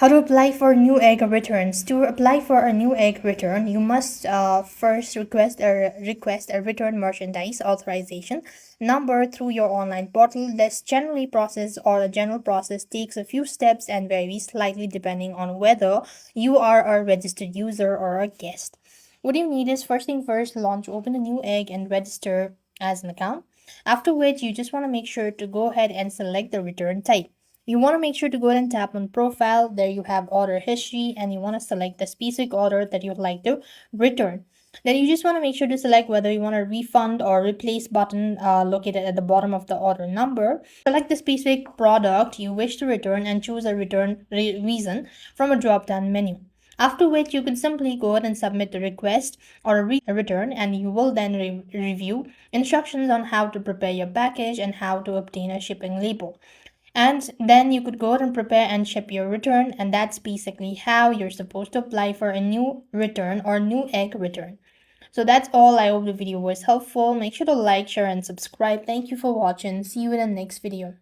How to apply for Newegg returns. To apply for a Newegg return, you must first request a return merchandise authorization number through your online portal. This generally process or the general process takes a few steps and varies slightly depending on whether you are a registered user or a guest. What you need is first thing first, open a Newegg and register as an account. After which, you just want to make sure to go ahead and select the return type. You want to make sure to go ahead and tap on profile. There you have order history and you want to select the specific order that you'd like to return. Then you just want to make sure to select whether you want a refund or replace button located at the bottom of the order number. Select the specific product you wish to return and choose a return reason from a drop down menu. After which you can simply go ahead and submit the request or a return, and you will then review instructions on how to prepare your package and how to obtain a shipping label. And then you could go ahead and prepare and ship your return, and that's basically how you're supposed to apply for a new return or Newegg return. So that's all. I hope the video was helpful. Make sure to like, share, and subscribe. Thank you for watching. See you in the next video.